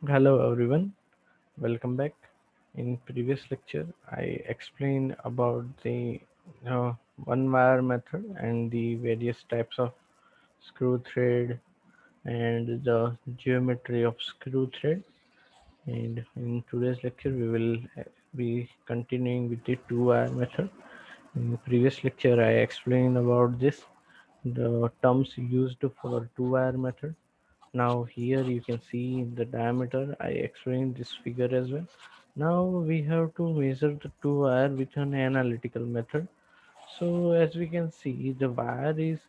Hello everyone, welcome back. In previous lecture, I explained about the one wire method and the various types of screw thread and the geometry of screw thread. And in today's lecture, we will be continuing with the two wire method. In the previous lecture, I explained about this, the terms used for two wire method. Now here you can see the diameter. I explained this figure as well. Now we have to measure the two wire with an analytical method. So as we can see, the wire is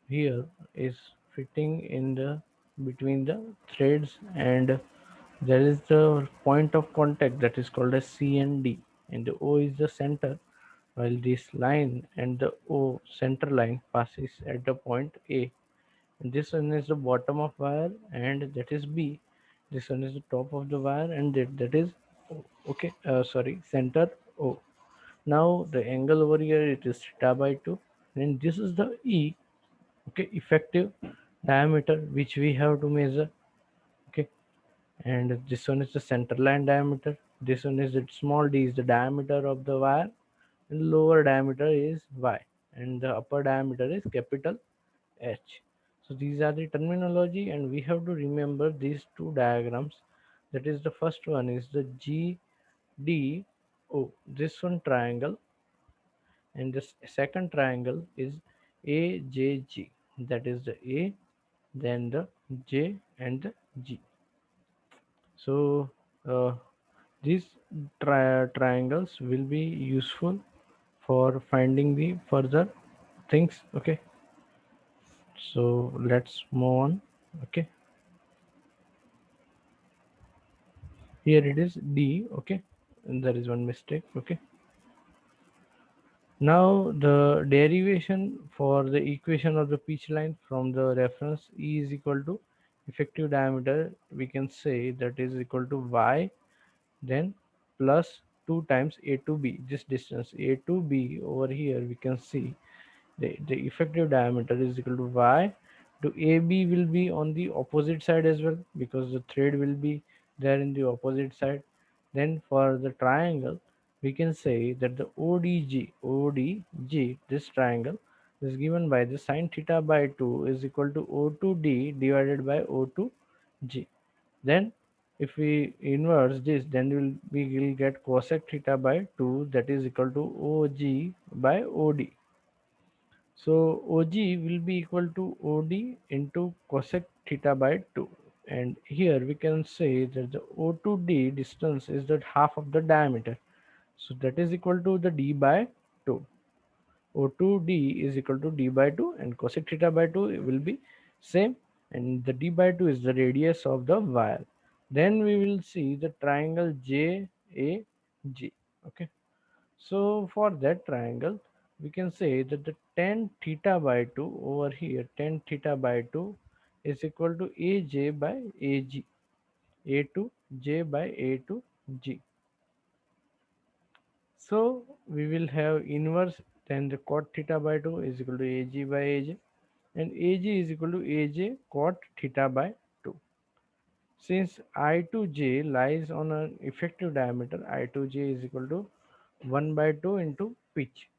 here is fitting in the between the threads, and there is the point of contact that is called as C and D, and the O is the center, while this line and the O center line passes at the point A. This one is the bottom of wire, and that is B. This one is the top of the wire, and that is O. Okay, sorry, center O. Now the angle over here, it is theta by 2, and this is the E. Okay, effective diameter which we have to measure. Okay, and this one is the center line diameter. This one is the small d is the diameter of the wire, and lower diameter is Y, and the upper diameter is capital H. So these are the terminology, and we have to remember these two diagrams. That is, the first one is the GDO, this one triangle, and the second triangle is AJG, that is the A, then the J and the G. So these triangles will be useful for finding the further things. Okay, so let's move on. Okay, here it is D. Okay, and there is one mistake. Okay, now the derivation for the equation of the pitch line from the reference E is equal to effective diameter, we can say that is equal to Y, then plus 2 times A to B. This distance A to B over here, we can see the effective diameter is equal to Y to AB will be on the opposite side as well, because the thread will be there in the opposite side. Then for the triangle, we can say that the ODG, this triangle is given by the sine theta by 2 is equal to O2D divided by O2G. Then if we inverse this, then we will get cosec theta by 2, that is equal to OG by OD. So OG will be equal to OD into cosec theta by 2. And here we can say that the O to D distance is the half of the diameter. So that is equal to the D by 2. O to D is equal to D by 2, and cosec theta by 2 will be same, and the D by 2 is the radius of the wire. Then we will see the triangle JAG. Okay. So for that triangle, we can say that the tan theta by 2 over here, tan theta by 2 is equal to AJ by AG, A to J by A to G. So we will have inverse, then the cot theta by 2 is equal to AG by AJ, and AG is equal to AJ cot theta by 2. Since I to J lies on an effective diameter, I to J is equal to 1 by 2 into pitch.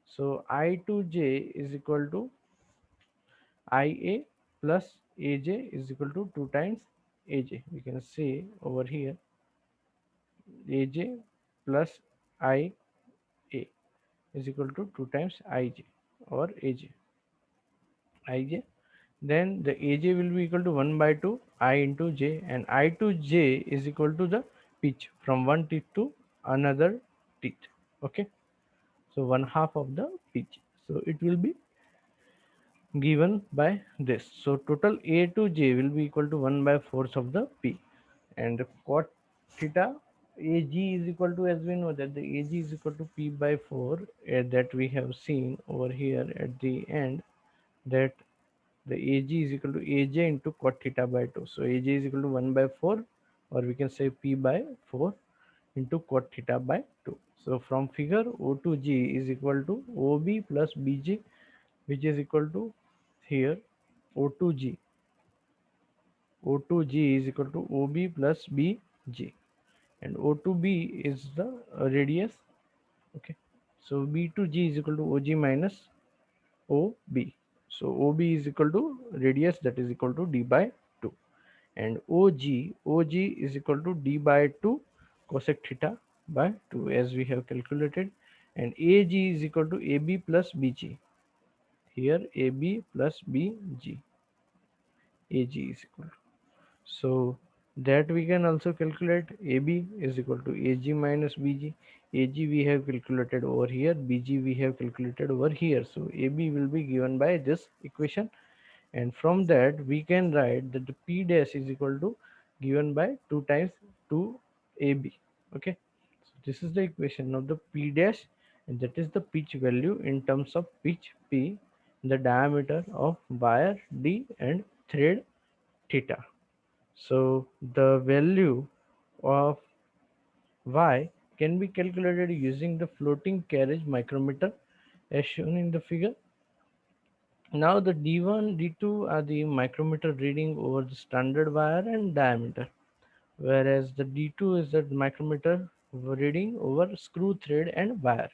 So I to J is equal to IA plus AJ is equal to 2 times AJ. We can say over here AJ plus IA is equal to 2 times IJ or AJ. IJ. Then the AJ will be equal to 1 by 2 I into J, and I to J is equal to the pitch from one teeth to another teeth. Okay. So one half of the pitch. So it will be given by this. So total A to J will be equal to 1 by fourth of the P, and cot theta AG is equal to, as we know that the AG is equal to P by 4, that we have seen over here at the end, that the AG is equal to AJ into cot theta by 2. So AJ is equal to 1 by 4, or we can say P by 4 into cot theta by 2. So from figure, O to G is equal to OB plus BJ, which is equal to here O to G. O2G is equal to OB plus BG, and O2B is the radius. Okay, so B2G is equal to OG minus OB. So OB is equal to radius, that is equal to d by 2, and OG is equal to d by 2 cosec theta by 2 as we have calculated, and AG is equal to AB plus BG. Here AB plus BG, AG is equal to. So that we can also calculate AB is equal to AG minus BG. AG we have calculated over here, BG we have calculated over here. So AB will be given by this equation, and from that we can write that the P dash is equal to given by 2 times 2AB. Okay, so this is the equation of the P dash, and that is the pitch value in terms of pitch P, the diameter of wire D and thread theta. So the value of y can be calculated using the floating carriage micrometer as shown in the figure. Now the D1, D2 are the micrometer reading over the standard wire and diameter, whereas the D2 is the micrometer reading over screw thread and wire,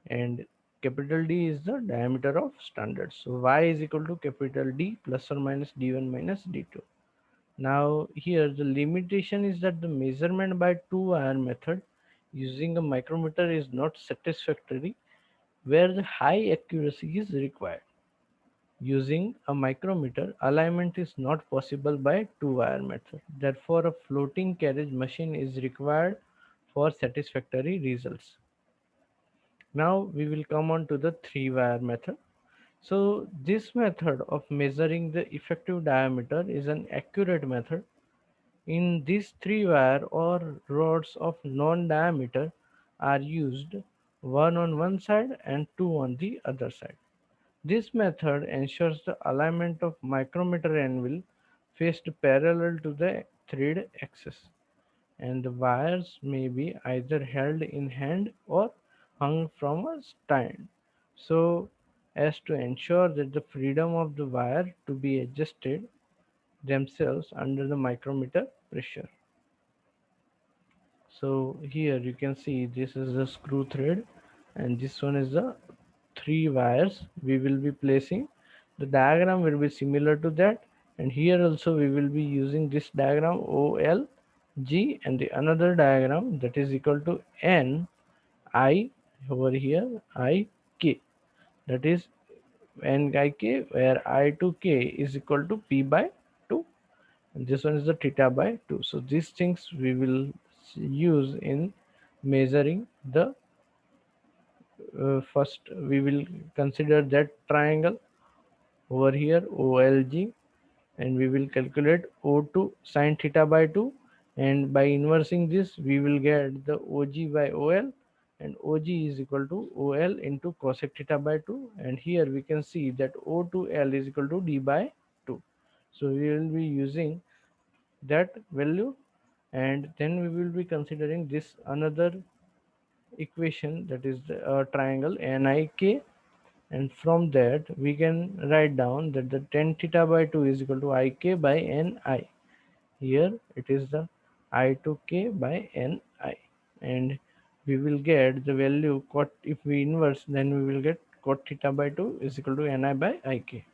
and capital D is the diameter of standard. So y is equal to capital D plus or minus D1 minus D2. Now here the limitation is that the measurement by two-wire method using a micrometer is not satisfactory where the high accuracy is required. Using a micrometer, alignment is not possible by two-wire method. Therefore, a floating carriage machine is required for satisfactory results. Now we will come on to the three-wire method. So this method of measuring the effective diameter is an accurate method. In these three wire or rods of non-diameter are used, one on one side and two on the other side. This method ensures the alignment of micrometer anvil faced parallel to the thread axis, and the wires may be either held in hand or hung from a stand, so as to ensure that the freedom of the wire to be adjusted themselves under the micrometer pressure. So here you can see this is the screw thread, and this one is the three wires we will be placing. The diagram will be similar to that, and here also we will be using this diagram OLG, and the another diagram that is equal to NI over here IK, that is NIK, where I to K is equal to P by 2, and this one is the theta by 2. So these things we will use in measuring the first we will consider that triangle over here OLG, and we will calculate O2 sine theta by 2, and by inversing this we will get the OG by OL, and OG is equal to OL into cosec theta by 2, and here we can see that O to L is equal to D by 2. So we will be using that value, and then we will be considering this another equation, that is the triangle NIK, and from that we can write down that the tan theta by 2 is equal to IK by NI. Here it is the I to K by NI, and we will get the value cot, if we inverse then we will get cot theta by 2 is equal to NI by IK.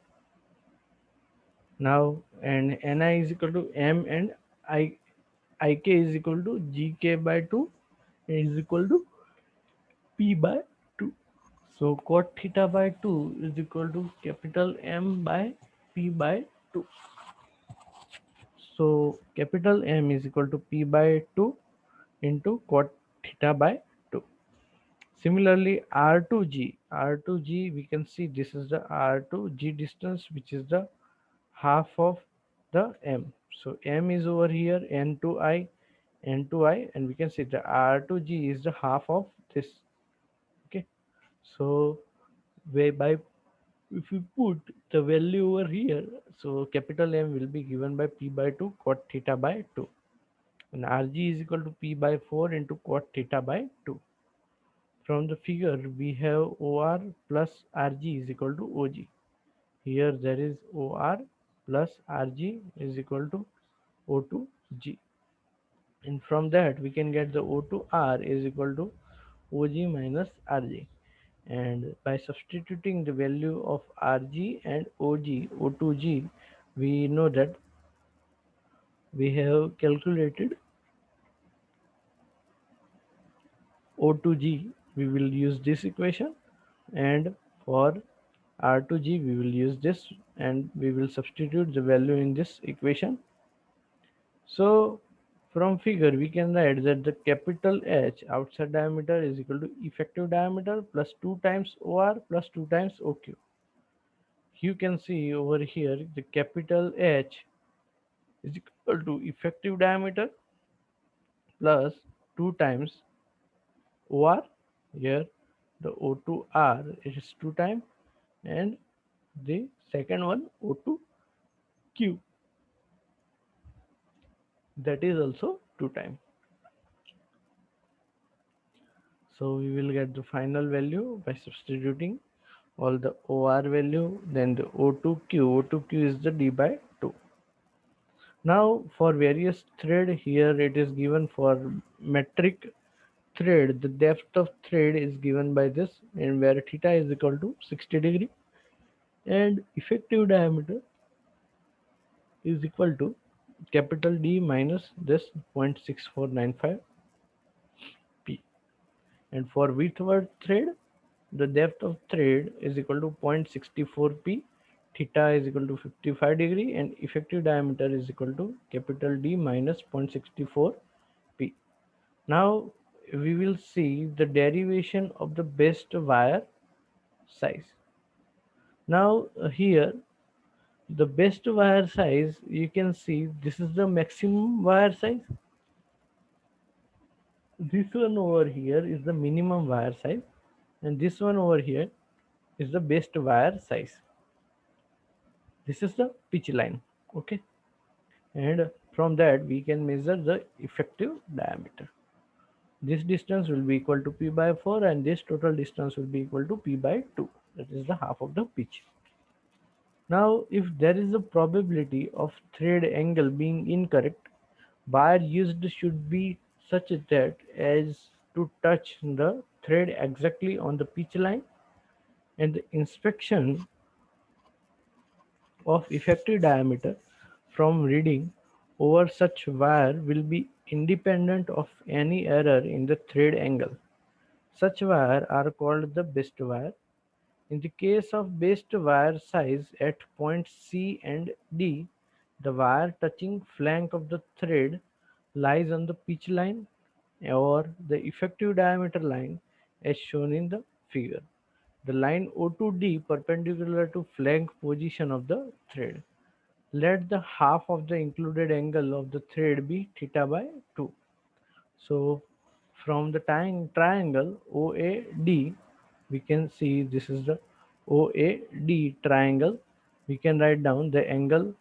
Now, and NI is equal to M, and I IK is equal to GK by 2 is equal to P by 2. So cot theta by 2 is equal to capital M by P by 2. So capital M is equal to P by 2 into cot theta by 2. Similarly, R2G we can see this is the R2G distance, which is the half of the M. So M is over here, N to I, and we can see the R2G is the half of this. Okay, so whereby if we put the value over here, so capital M will be given by P by 2 cot theta by 2, and RG is equal to P by 4 into cot theta by 2. From the figure we have OR plus RG is equal to OG. Here there is OR plus Rg is equal to O2G, and from that we can get the O2R is equal to Og minus Rg, and by substituting the value of Rg and O2G, we know that we have calculated O2G. We will use this equation, and for R2G we will use this, and we will substitute the value in this equation. So from figure we can write that the capital H outside diameter is equal to effective diameter plus 2 times OR plus 2 times OQ. You can see over here the capital H is equal to effective diameter plus 2 times OR. Here the O2R is 2 times, and the second one O2Q, that is also 2 times. So we will get the final value by substituting all the OR value, then the O2Q. O2Q is the D by 2. Now for various thread, here it is given for metric thread. The depth of thread is given by this, and where theta is equal to 60 degree, and effective diameter is equal to capital D minus this 0.6495 P. And for widthward thread, the depth of thread is equal to 0.64 P, theta is equal to 55 degree, and effective diameter is equal to capital D minus 0.64 P. Now we will see the derivation of the best wire size. Now here the best wire size, you can see this is the maximum wire size. This one over here is the minimum wire size, and this one over here is the best wire size. This is the pitch line. Okay, and from that we can measure the effective diameter. This distance will be equal to P by 4, and this total distance will be equal to P by 2, that is the half of the pitch. Now if there is a probability of thread angle being incorrect, wire used should be such that as to touch the thread exactly on the pitch line, and the inspection of effective diameter from reading over such wire will be independent of any error in the thread angle. Such wire are called the best wire. In the case of best wire size at points C and D, the wire touching flank of the thread lies on the pitch line or the effective diameter line as shown in the figure. The line O2D perpendicular to flank position of the thread. Let the half of the included angle of the thread be theta by 2. So from the triangle OAD, we can see this is the OAD triangle. We can write down the angle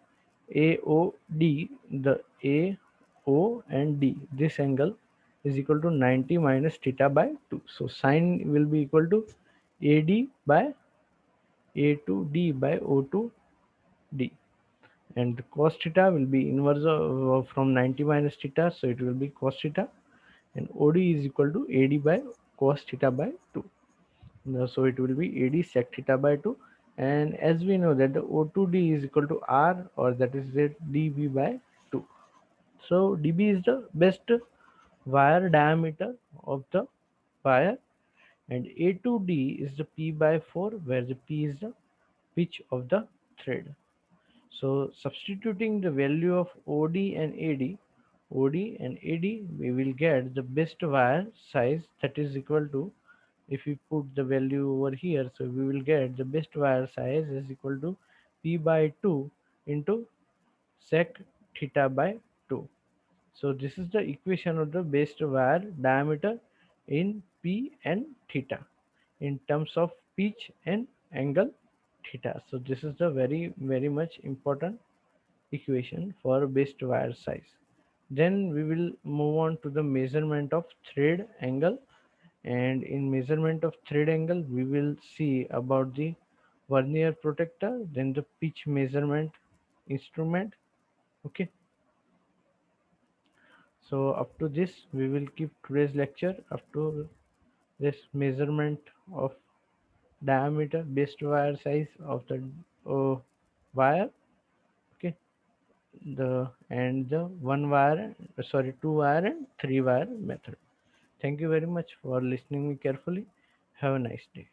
AOD, the AO and D. This angle is equal to 90 minus theta by 2. So sine will be equal to AD by A2D by O2D, and the cos theta will be inverse of from 90 minus theta, so it will be cos theta, and OD is equal to AD by cos theta by 2. Now, so it will be AD sec theta by 2, and as we know that the O2D is equal to R, or that is the dB by 2. So dB is the best wire diameter of the wire, and A2D is the P by 4, where the P is the pitch of the thread. So substituting the value of OD and AD, we will get the best wire size, that is equal to, if we put the value over here, so we will get the best wire size is equal to P by 2 into sec theta by 2. So this is the equation of the best wire diameter in P and theta in terms of pitch and angle theta. So this is the very much important equation for best wire size. Then we will move on to the measurement of thread angle, and in measurement of thread angle we will see about the vernier protector, then the pitch measurement, instrument. Okay, so up to this we will keep today's lecture up to this measurement of diameter, best wire size of the wire. Okay, the and the one wire, sorry, two wire and three wire method. Thank you very much for listening me carefully. Have a nice day.